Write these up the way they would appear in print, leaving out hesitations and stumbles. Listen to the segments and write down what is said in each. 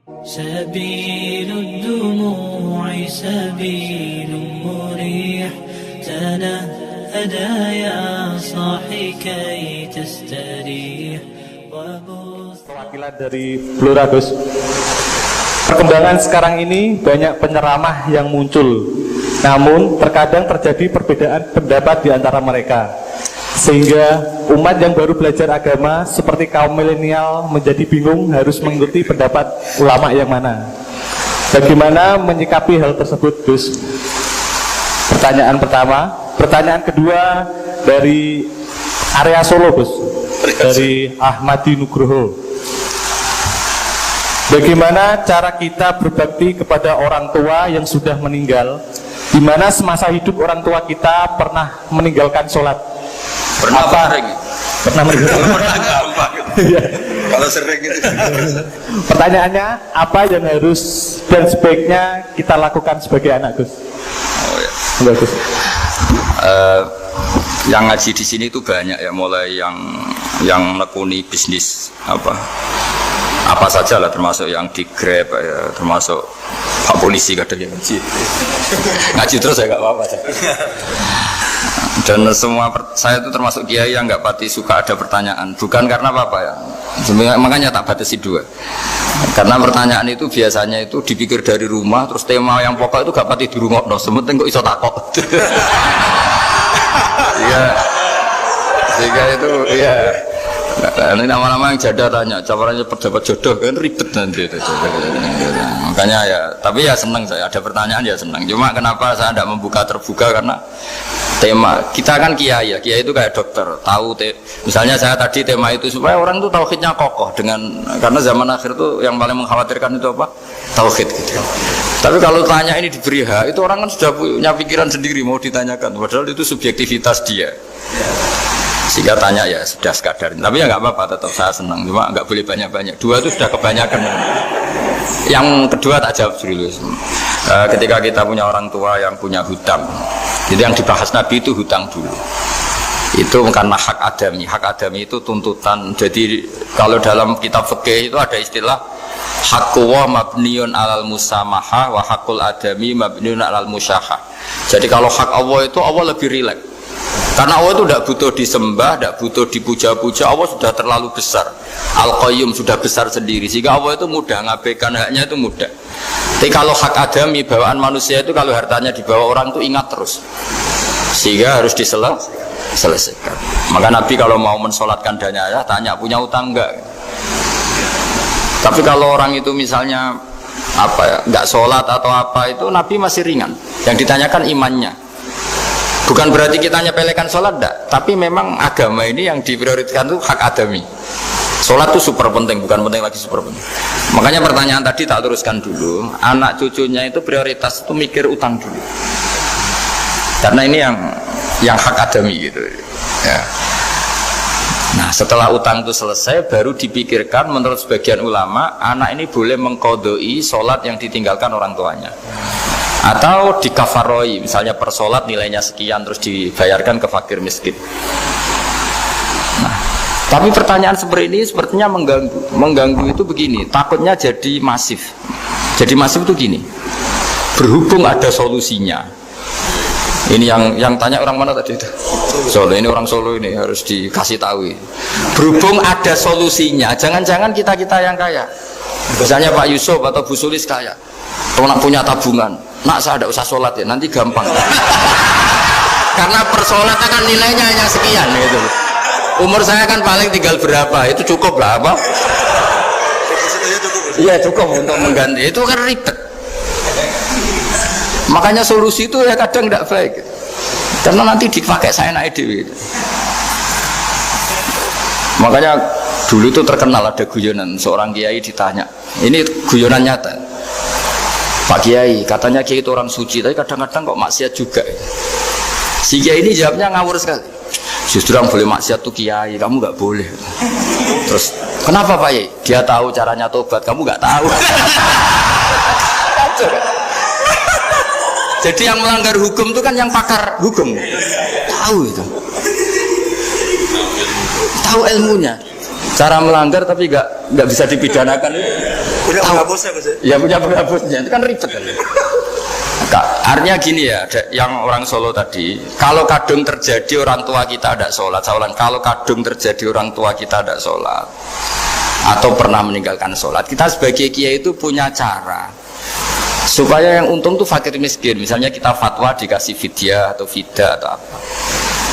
سبيل الدموع سبيل مريح تنهدى يا صاحي كي تستريح. Perwakilan dari Blora, Gus. Perkembangan sekarang ini banyak penyeramah yang muncul, namun terkadang terjadi perbedaan pendapat di antara mereka, sehingga umat yang baru belajar agama seperti kaum milenial menjadi bingung harus mengikuti pendapat ulama yang mana. Bagaimana menyikapi hal tersebut, Gus? Pertanyaan pertama. Pertanyaan kedua dari area Solo, Gus, dari Ahmadi Nugroho. Bagaimana cara kita berbakti kepada orang tua yang sudah meninggal, di mana semasa hidup orang tua kita pernah meninggalkan sholat? Pernah sering? Pernah meninggalkan. Pernah gampang. Kalau sering itu. Pertanyaannya, apa yang harus dan sebaiknya kita lakukan sebagai anak, Gus? Oh ya. Enggak, Gus. Yang ngaji di sini itu banyak ya, mulai yang nekuni bisnis apa saja lah, termasuk yang di Grab ya, termasuk Pak Polisi kadang yang ngaji terus ya nggak apa-apa. Dan semua saya itu termasuk kiai yang nggak pati suka ada pertanyaan, bukan karena apa ya, makanya tak batasi dua. Karena pertanyaan itu biasanya itu dipikir dari rumah, terus tema yang pokok itu gak pati di rumah, no, sementing kok iso takok. Iya, sehingga itu iya. Nah, ini nama-nama yang jada tanya, caranya pendapat jodoh kan ribet nanti itu. Makanya ya, tapi ya senang saya ada pertanyaan ya senang. Cuma kenapa saya tidak membuka terbuka, karena tema kita kan kiai ya, kiai itu kayak dokter, tahu misalnya saya tadi tema itu supaya orang itu tauhidnya kokoh karena zaman akhir itu yang paling mengkhawatirkan itu apa? Tauhid gitu. Tapi kalau tanya ini diberi hak, itu orang kan sudah punya pikiran sendiri mau ditanyakan, padahal itu subjektivitas dia. Sehingga tanya ya sudah sekadar, tapi ya nggak apa-apa, tetap saya senang, cuma nggak boleh banyak-banyak. Dua itu sudah kebanyakan. Yang kedua tak jawab serius. Ketika kita punya orang tua yang punya hutang, jadi yang dibahas Nabi itu hutang dulu. Itu karena hak adami. Hak adami itu tuntutan. Jadi kalau dalam kitab fikih itu ada istilah haqqu wa mabniun alal musamaha wa haqqul adami mabniun alal musyahah. Jadi kalau hak Allah itu Allah lebih rileks. Karena Allah itu tidak butuh disembah, tidak butuh dipuja-puja, Allah sudah terlalu besar. Al-Qayyum sudah besar sendiri, sehingga Allah itu mudah, ngabaikan haknya itu mudah. Tapi kalau hak adami, bawaan manusia itu kalau hartanya dibawa orang itu ingat terus, sehingga harus diselesaikan. Maka Nabi kalau mau mensolatkan danya, tanya punya utang enggak. Tapi kalau orang itu misalnya enggak sholat atau apa, itu Nabi masih ringan. Yang ditanyakan imannya. Bukan berarti kita nyepelekan sholat, enggak. Tapi memang agama ini yang diprioritaskan itu hak adami. Sholat itu super penting, bukan penting lagi super penting. Makanya pertanyaan tadi tak teruskan dulu. Anak cucunya itu prioritas itu mikir utang dulu. Karena ini yang hak adami gitu. Ya. Nah setelah utang itu selesai, baru dipikirkan menurut sebagian ulama, anak ini boleh mengkodoi sholat yang ditinggalkan orang tuanya. Atau dikafaroi, misalnya per sholat nilainya sekian terus dibayarkan ke fakir miskin. Nah, tapi pertanyaan seperti ini sepertinya mengganggu itu begini, takutnya jadi masif. Jadi masif itu gini, berhubung ada solusinya. Ini yang tanya orang mana tadi itu? Solo, ini orang Solo ini harus dikasih tahu. Berhubung ada solusinya, jangan-jangan kita yang kaya. Misalnya Pak Yusuf atau Bu Sulis kaya, kalau nak punya tabungan, nak saya tidak usah sholat ya, nanti gampang. Karena per sholat kan nilainya hanya sekian gitu. Umur saya kan paling tinggal berapa, itu cukup lah apa? Iya cukup untuk mengganti, itu kan ribet. Makanya solusi itu ya kadang tidak baik, karena nanti dipakai saya naik dewi. Makanya dulu itu terkenal ada guyonan, seorang kiai ditanya, ini guyonan nyata. Pak Kiai, katanya Kiai itu orang suci, tapi kadang-kadang kok maksiat juga. Si Kiai ini jawabnya ngawur sekali. Justru yang boleh maksiat tuh Kiai, kamu nggak boleh. Terus, kenapa Pak Kiai? Dia tahu caranya tobat, kamu nggak tahu. Jadi yang melanggar hukum itu kan yang pakar hukum, tahu itu, tahu ilmunya. Cara melanggar tapi nggak bisa dipidanakan. Punya penghapusnya Gus. Ya punya penghapusnya, itu kan ribet kan. Artinya gini ya, yang orang Solo tadi, kalau kadung terjadi orang tua kita ada sholat, saya ulang, kalau kadung terjadi orang tua kita ada sholat, atau pernah meninggalkan sholat, kita sebagai kiai itu punya cara supaya yang untung tuh fakir miskin. Misalnya kita fatwa dikasih fidyah atau fida atau apa.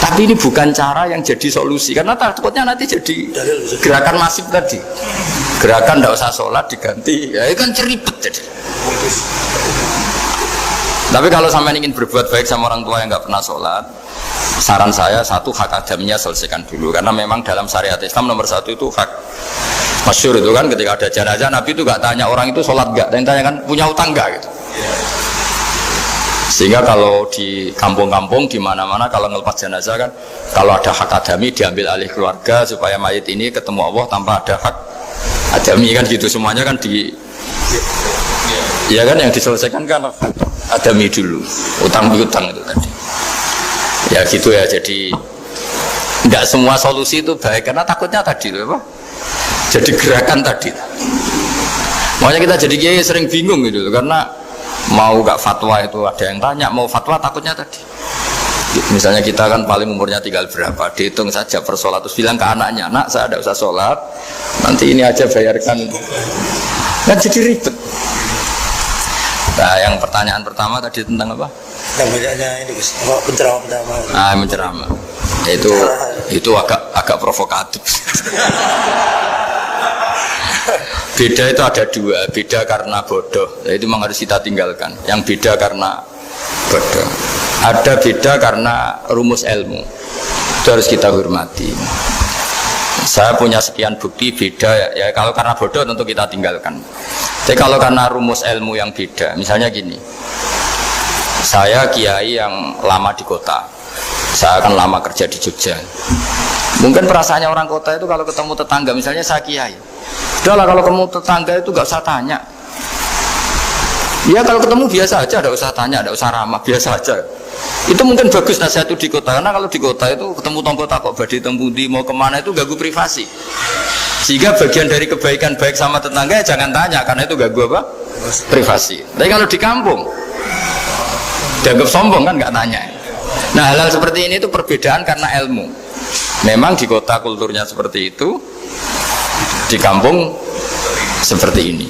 Tapi ini bukan cara yang jadi solusi, karena takutnya nanti jadi gerakan masif tadi. Gerakan tidak usah sholat diganti, ya itu kan ceribet jadi. Tapi kalau sampai ingin berbuat baik sama orang tua yang nggak pernah sholat, saran saya satu, hak adamnya selesaikan dulu, karena memang dalam syariat Islam nomor satu itu hak. Masyhur itu kan ketika ada jenazah, Nabi itu nggak tanya orang itu sholat nggak, dan tanya kan punya utang nggak gitu. Sehingga kalau di kampung-kampung di mana-mana kalau ngelepas jenazah kan, kalau ada hak adami diambil alih keluarga supaya mayit ini ketemu Allah tanpa ada hak adami kan gitu, semuanya kan di, ya kan yang diselesaikan kan adami dulu, utang piutang itu tadi. Ya gitu ya, jadi tidak semua solusi itu baik karena takutnya tadi apa? Jadi gerakan tadi. Makanya kita jadi kiai sering bingung gitu karena mau gak fatwa itu ada yang tanya, mau fatwa takutnya tadi. Misalnya kita kan paling umurnya tinggal berapa, dihitung saja per sholat, terus bilang ke anaknya, nak saya tidak usah sholat, nanti ini aja bayarkan, kan jadi ribet. Nah, yang pertanyaan pertama tadi tentang apa? Tentang banyaknya ini Gus, penceramah pertama. Ah, menceramah. Itu agak provokatif. Beda itu ada dua, beda karena bodoh, itu memang harus kita tinggalkan. Yang beda karena bodoh. Ada beda karena rumus ilmu, itu harus kita hormati. Saya punya sekian bukti beda ya, kalau karena bodoh tentu kita tinggalkan. Tapi kalau karena rumus ilmu yang beda, misalnya gini, saya kiai yang lama di kota, saya akan lama kerja di Jogja. Mungkin perasaannya orang kota itu kalau ketemu tetangga, misalnya saya kiai, udahlah kalau ketemu tetangga itu gak usah tanya. Ya kalau ketemu biasa aja, tidak usah tanya, tidak usah ramah, biasa aja. Itu mungkin bagus nasihat itu di kota, karena kalau di kota itu ketemu tonggo takok badhe tempundi mau kemana itu ganggu privasi. Sehingga bagian dari kebaikan baik sama tetangga ya jangan tanya, karena itu ganggu apa? Privasi. Tapi kalau di kampung dianggap sombong kan nggak tanya. Nah hal-hal seperti ini itu perbedaan karena ilmu. Memang di kota kulturnya seperti itu, di kampung seperti ini.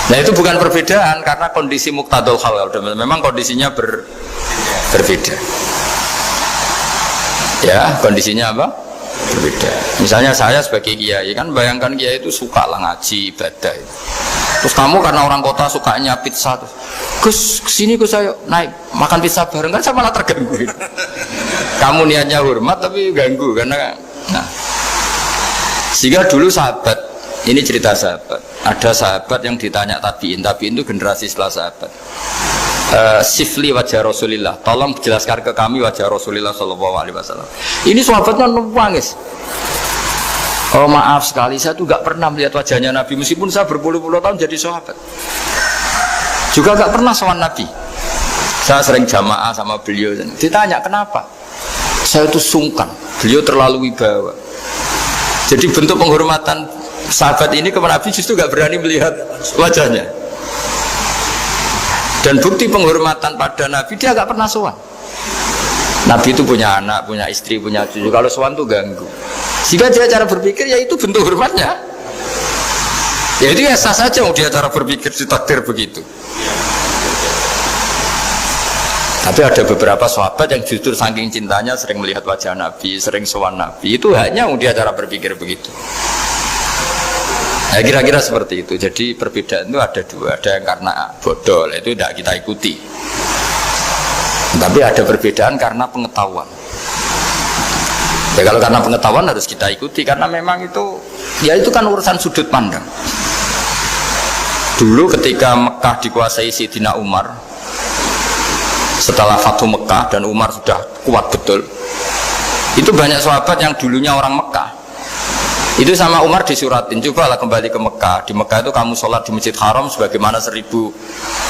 Nah itu bukan perbedaan karena kondisi muqtadul hal, memang kondisinya berbeda. Ya kondisinya apa? Berbeda. Misalnya saya sebagai kiai kan, bayangkan kiai itu suka lah ngaji ibadah. Terus kamu karena orang kota sukanya pizza, terus Gus kesini Gus saya naik makan pizza bareng, kan saya malah terganggu. Kamu niatnya hormat tapi ganggu karena, nah sehingga dulu sahabat, ini cerita sahabat, ada sahabat yang ditanya tabiin itu generasi setelah sahabat. Sifli wajah Rasulillah, tolong jelaskan ke kami wajah Rasulillah Shallallahu Alaihi Wasallam. Ini sahabatnya nangis. Oh maaf sekali, saya tuh gak pernah melihat wajahnya Nabi, meskipun saya berpuluh-puluh tahun jadi sahabat, juga gak pernah sowan Nabi. Saya sering jamaah sama beliau, ditanya kenapa, saya tuh sungkan, beliau terlalu wibawa. Jadi bentuk penghormatan sahabat ini kepada Nabi justru gak berani melihat wajahnya. Dan bukti penghormatan pada Nabi, dia gak pernah sowan. Nabi itu punya anak, punya istri, punya cucu, kalau sowan tuh ganggu. Jika dia cara berpikir, ya itu bentuk hormatnya. Ya itu ya sah saja, dia cara berpikir ditakdir begitu. Tapi ada beberapa sahabat yang justru saking cintanya sering melihat wajah Nabi, sering sowan Nabi, itu hanya dia cara berpikir begitu. Ya kira-kira seperti itu. Jadi perbedaan itu ada dua, ada yang karena bodoh, itu tidak kita ikuti. Tapi ada perbedaan karena pengetahuan. Ya kalau karena pengetahuan harus kita ikuti, karena memang itu, ya itu kan urusan sudut pandang. Dulu ketika Mekah dikuasai Sayyidina Umar, setelah Fathu Mekah dan Umar sudah kuat betul, itu banyak sahabat yang dulunya orang Mekah, itu sama Umar disuratin, cobalah kembali ke Mekah. Di Mekah itu kamu sholat di Masjid Haram sebagaimana 1000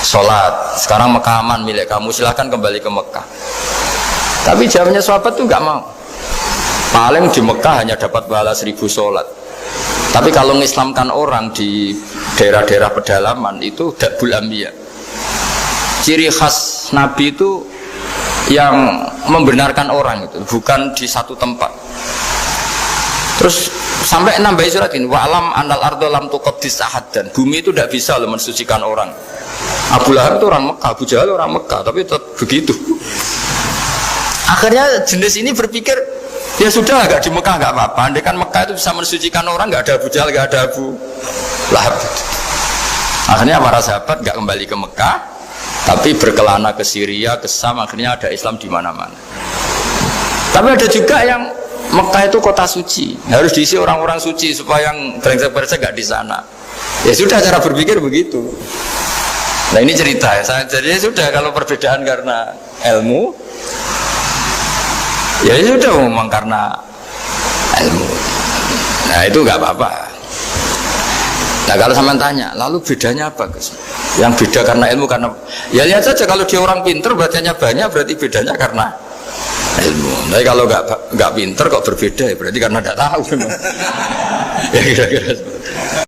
sholat. Sekarang Mekah aman milik kamu, silahkan kembali ke Mekah. Tapi jawabnya sahabat itu nggak mau. Paling di Mekah hanya dapat pahala 1000 sholat. Tapi kalau mengislamkan orang di daerah-daerah pedalaman itu dakbul anbiya. Ciri khas Nabi itu yang membenarkan orang itu, bukan di satu tempat. Terus sampai nambah surat ini, wa alam anal ardo lam tuqaddis ahad, dan bumi itu tidak bisa loh mensucikan orang. Abu Lahab itu orang Mekah, Abu Jahal orang Mekah, tapi tetap begitu. Akhirnya jenis ini berpikir, ya sudah, agak di Mekah nggak apa-apa. Andai kan Mekah itu bisa mensucikan orang, nggak ada Abu Jahal, nggak ada Abu Lahab. Akhirnya para sahabat nggak kembali ke Mekah, tapi berkelana ke Syria, ke Sam. Akhirnya ada Islam di mana-mana. Tapi ada juga yang Mekah itu kota suci, harus diisi orang-orang suci supaya yang brengsek-brengsek nggak di sana. Ya sudah, cara berpikir begitu. Nah ini cerita ya. Jadi sudah, kalau perbedaan karena ilmu, ya sudah memang karena ilmu. Nah itu nggak apa-apa. Nah kalau sama tanya, lalu bedanya apa Gus? Yang beda karena ilmu, karena ya lihat saja, kalau dia orang pinter bacanya banyak, berarti bedanya karena ilmu. Tapi kalau nggak pinter kok berbeda, ya berarti karena tidak tahu. Ya kira-kira.